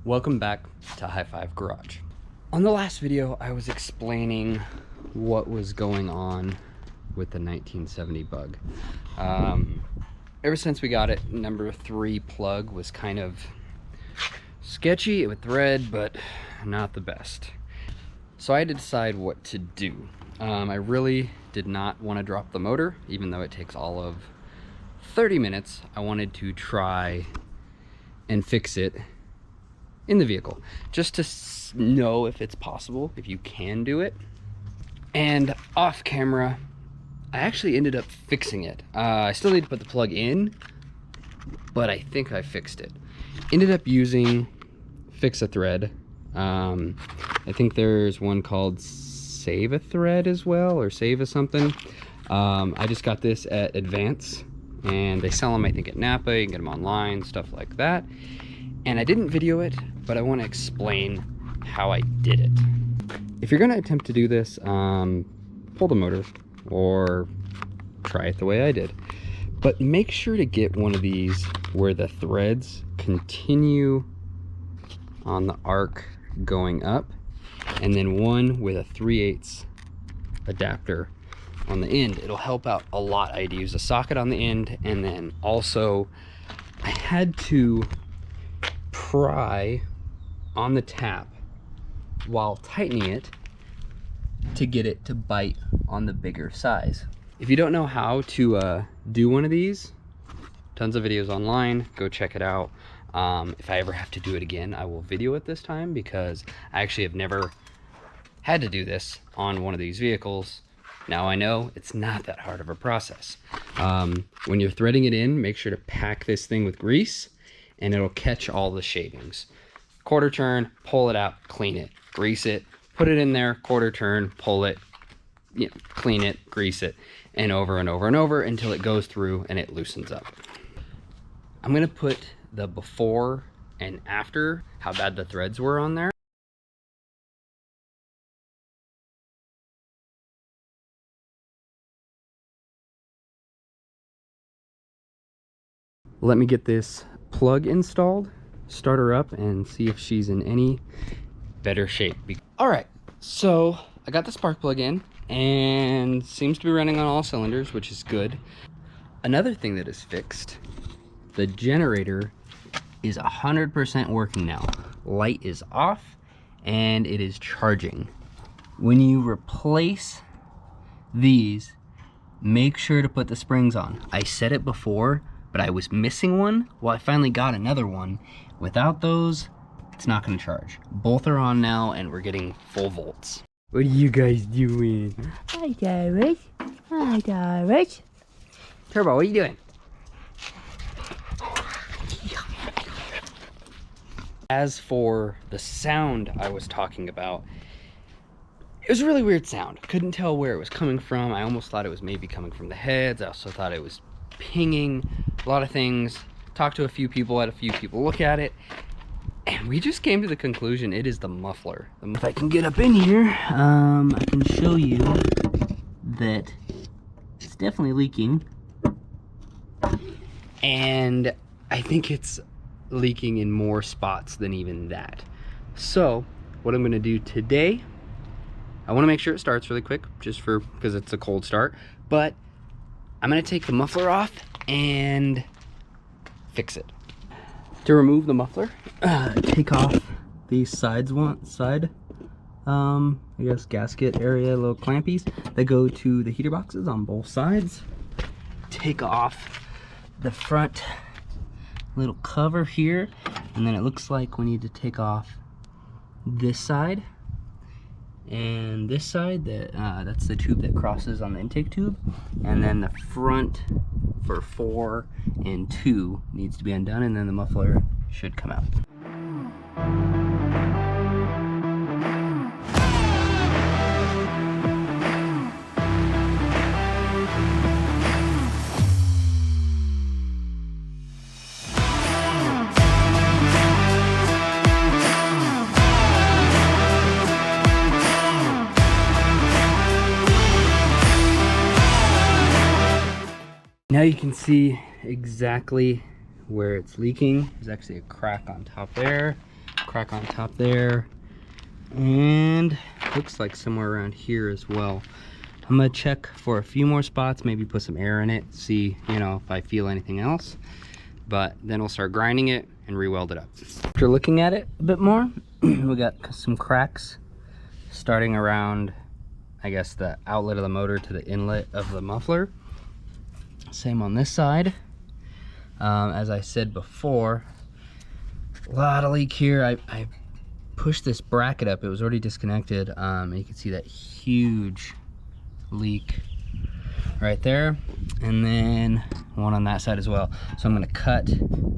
Welcome back to High Five Garage. On the last video, I was explaining what was going on with the 1970 bug. Ever since we got it, number 3 plug was kind of sketchy with thread, but not the best. So I had to decide what to do. I really did not want to drop the motor, even though it takes all of 30 minutes. I wanted to try and fix it in the vehicle, just to know if it's possible, if you can do it. And off camera, I actually ended up fixing it. I still need to put the plug in, but I think I fixed it. Ended up using Fix-A-Thread. I think there's one called Save-A-Thread as well, or Save-A something. I just got this at Advance, and they sell them, I think, at Napa. You can get them online, stuff like that. And I didn't video it, but I want to explain how I did it. If you're going to attempt to do this, pull the motor or try it the way I did. But make sure to get one of these where the threads continue on the arc going up, and then one with a 3/8 adapter on the end. It'll help out a lot. I had to use a socket on the end, and then also I had to pry on the tap while tightening it to get it to bite on the bigger size. If you don't know how to do one of these, tons of videos online, go check it out. If I ever have to do it again, I will video it this time, because I actually have never had to do this on one of these vehicles. Now I know it's not that hard of a process. When you're threading it in, make sure to pack this thing with grease, and it'll catch all the shavings. Quarter turn, pull it out, clean it, grease it, put it in there, quarter turn, pull it, clean it, grease it, and over and over and over until it goes through and it loosens up. I'm gonna put the before and after, how bad the threads were on there. Let me get this plug installed, start her up, and see if she's in any better shape. All right, so I got the spark plug in and seems to be running on all cylinders, which is good. Another thing that is fixed, the generator is 100% working now. Light is off and it is charging. When you replace these, make sure to put the springs on. I said it before, but I was missing one. Well, I finally got another one. Without those, it's not gonna charge. Both are on now and we're getting full volts. What are you guys doing? Hi, Doris. Hi, Doris. Turbo, what are you doing? As for the sound I was talking about, it was a really weird sound. Couldn't tell where it was coming from. I almost thought it was maybe coming from the heads. I also thought it was pinging, a lot of things. Talked to a few people, had a few people look at it, and we just came to the conclusion it is the muffler. If I can get up in here, I can show you that it's definitely leaking, and I think it's leaking in more spots than even that. So what I'm going to do today, I want to make sure it starts really quick, just because it's a cold start, but I'm going to take the muffler off and fix it. To remove the muffler, take off these side I guess gasket area, little clampies that go to the heater boxes on both sides. Take off the front little cover here, and then it looks like we need to take off this side and this side. That's the tube that crosses on the intake tube, and then the front for 4 and 2 needs to be undone, and then the muffler should come out. Now you can see exactly where it's leaking. There's actually a crack on top there. crack on top there. And looks like somewhere around here as well. I'm gonna check for a few more spots, maybe put some air in it, see, you know, if I feel anything else. But then we'll start grinding it and re-weld it up. After looking at it a bit more, we got some cracks starting around, I guess, the outlet of the motor to the inlet of the muffler. Same on this side. As I said before, a lot of leak here. I pushed this bracket up. It was already disconnected. And you can see that huge leak right there, and then one on that side as well. So I'm going to cut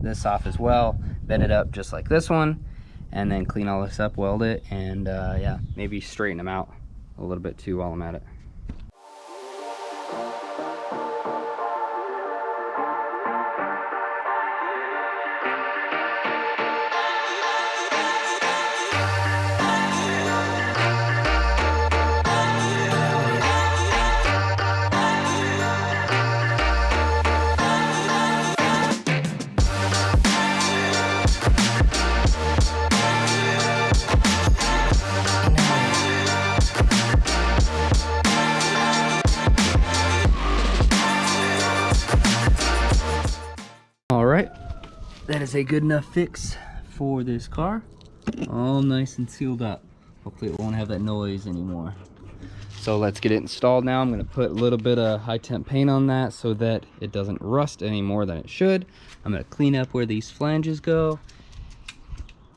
this off as well, bend it up just like this one, and then clean all this up, weld it, and yeah, maybe straighten them out a little bit too while I'm at it. That is a good enough fix for this car. All nice and sealed up. Hopefully it won't have that noise anymore. So let's get it installed now. I'm going to put a little bit of high temp paint on that so that it doesn't rust any more than it should. I'm going to clean up where these flanges go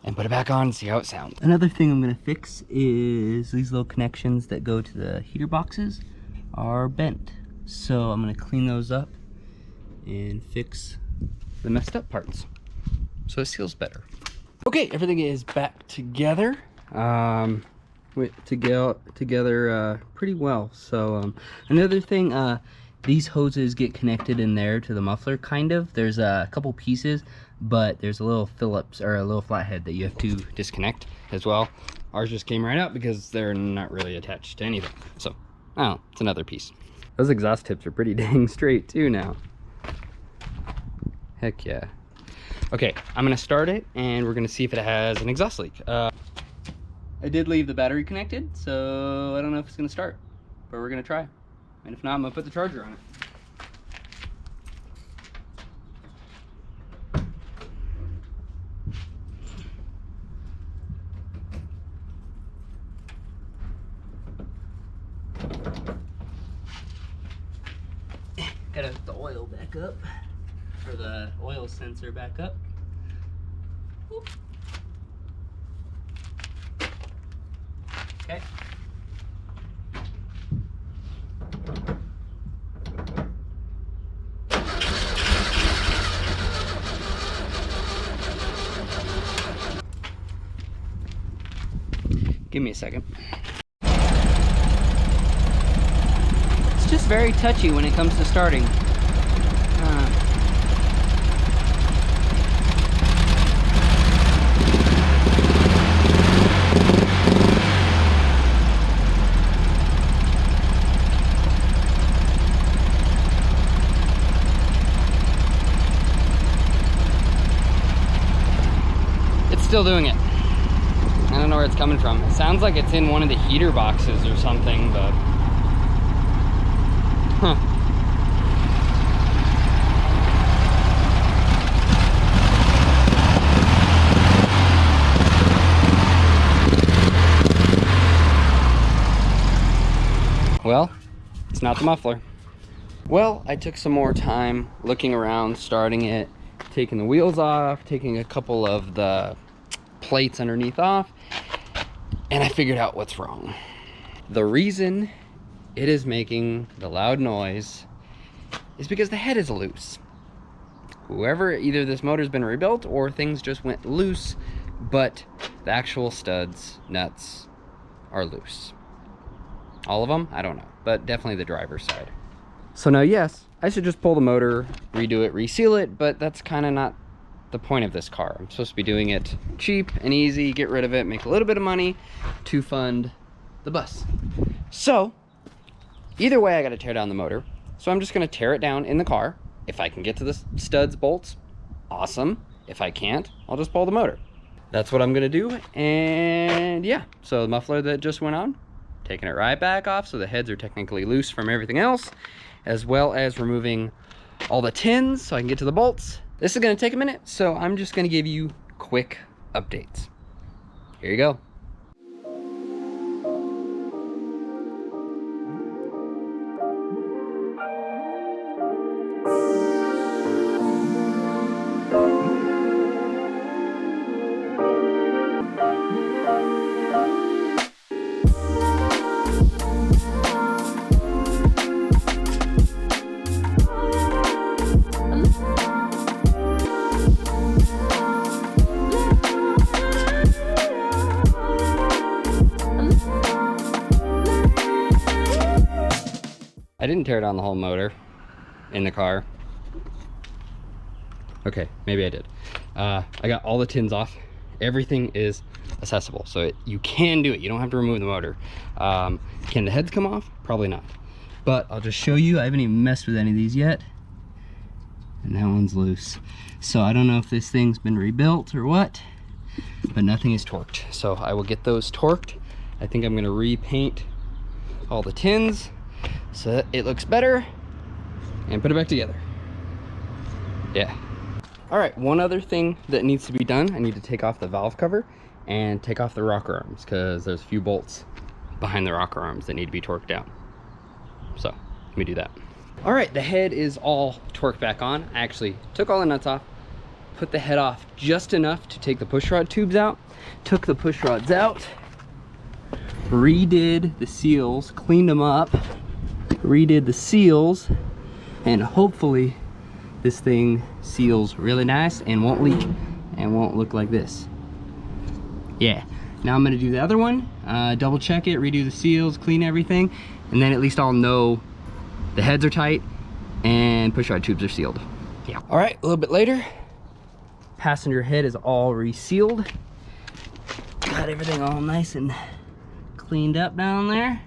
and put it back on and see how it sounds. Another thing I'm going to fix is these little connections that go to the heater boxes are bent. So I'm going to clean those up and fix the messed up parts so it seals better. Okay, everything is back together. Together pretty well. So another thing, these hoses get connected in there to the muffler, kind of. There's a couple pieces, but there's a little Phillips or a little flathead that you have to disconnect as well. Ours just came right out because they're not really attached to anything. So, oh, it's another piece. Those exhaust tips are pretty dang straight too now. Heck yeah. Okay, I'm gonna start it and we're gonna see if it has an exhaust leak. I did leave the battery connected, so I don't know if it's gonna start, but we're gonna try. And if not, I'm gonna put the charger on it. Gotta hook the oil back up. For the oil sensor back up. Whoop. Okay. Give me a second. It's just very touchy when it comes to starting. Still doing it. I don't know where it's coming from. It sounds like it's in one of the heater boxes or something, but huh. Well, it's not the muffler. Well, I took some more time looking around, starting it, taking the wheels off, taking a couple of the plates underneath off, and I figured out what's wrong. The reason it is making the loud noise is because the head is loose. Whoever, either this motor's been rebuilt or things just went loose, but the actual studs, nuts, are loose. All of them? I don't know, but definitely the driver's side. So now, yes, I should just pull the motor, redo it, reseal it, but that's kind of not the point of this car. I'm supposed to be doing it cheap and easy, get rid of it, make a little bit of money to fund the bus. So either way, I got to tear down the motor. So I'm just going to tear it down in the car. If I can get to the studs, bolts, awesome. If I can't, I'll just pull the motor. that's what I'm gonna do. And yeah, so the muffler that just went on, taking it right back off, so the heads are technically loose from everything else, as well as removing all the tins so I can get to the bolts. This is gonna take a minute, so I'm just gonna give you quick updates. Here you go. I didn't tear down the whole motor in the car. Okay, maybe I did. I got all the tins off. Everything is accessible, so you can do it. You don't have to remove the motor. Can the heads come off? Probably not. But I'll just show you. I haven't even messed with any of these yet. And that one's loose. So I don't know if this thing's been rebuilt or what, but nothing is torqued. So I will get those torqued. I think I'm gonna repaint all the tins so that it looks better and put it back together. Yeah. All right, one other thing that needs to be done. I need to take off the valve cover and take off the rocker arms because there's a few bolts behind the rocker arms that need to be torqued down. So let me do that. All right, the head is all torqued back on. I actually took all the nuts off, put the head off just enough to take the push rod tubes out, took the push rods out, redid the seals, cleaned them up, redid the seals, and hopefully this thing seals really nice and won't leak and won't look like this. Yeah, now I'm gonna do the other one, double check it, redo the seals, clean everything, and then at least I'll know the heads are tight and push rod tubes are sealed. Yeah. All right, a little bit later, passenger head is all resealed. Got everything all nice and cleaned up down there.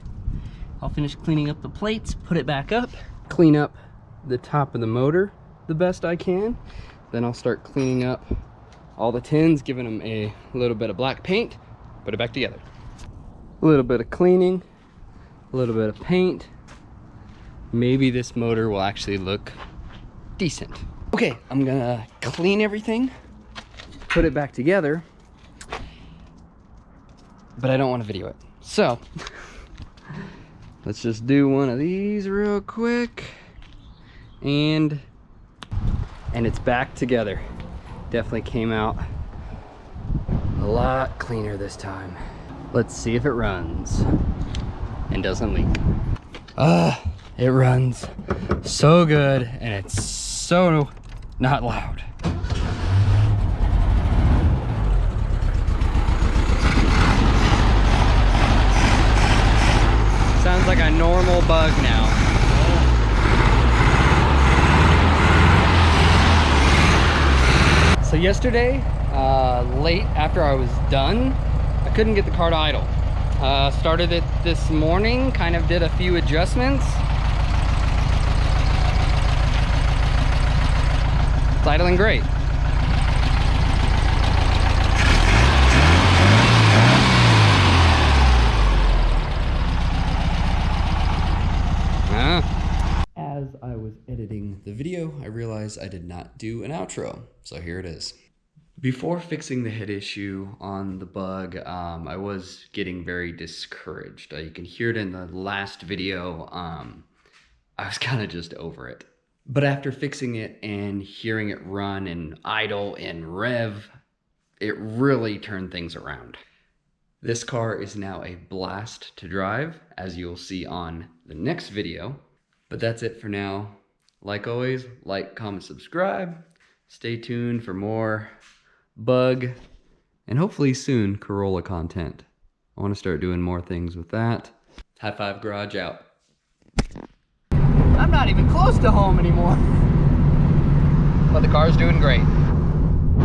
I'll finish cleaning up the plates, put it back up, clean up the top of the motor the best I can. Then I'll start cleaning up all the tins, giving them a little bit of black paint, put it back together. A little bit of cleaning, a little bit of paint. Maybe this motor will actually look decent. Okay, I'm gonna clean everything, put it back together, but I don't want to video it. So let's just do one of these real quick, and it's back together. Definitely came out a lot cleaner this time. Let's see if it runs and doesn't leak. It runs so good and it's so not loud. Sounds like a normal bug now. So yesterday, late after I was done, I couldn't get the car to idle. Started it this morning, kind of did a few adjustments. It's idling great. As I was editing the video, I realized I did not do an outro, so here it is. Before fixing the head issue on the bug, I was getting very discouraged. You can hear it in the last video. I was kind of just over it. But after fixing it and hearing it run and idle and rev, it really turned things around. This car is now a blast to drive, as you'll see on the next video. But that's it for now. Like always, like, comment, subscribe. Stay tuned for more bug and hopefully soon Corolla content. I want to start doing more things with that. High Five Garage out. I'm not even close to home anymore. But the car's doing great.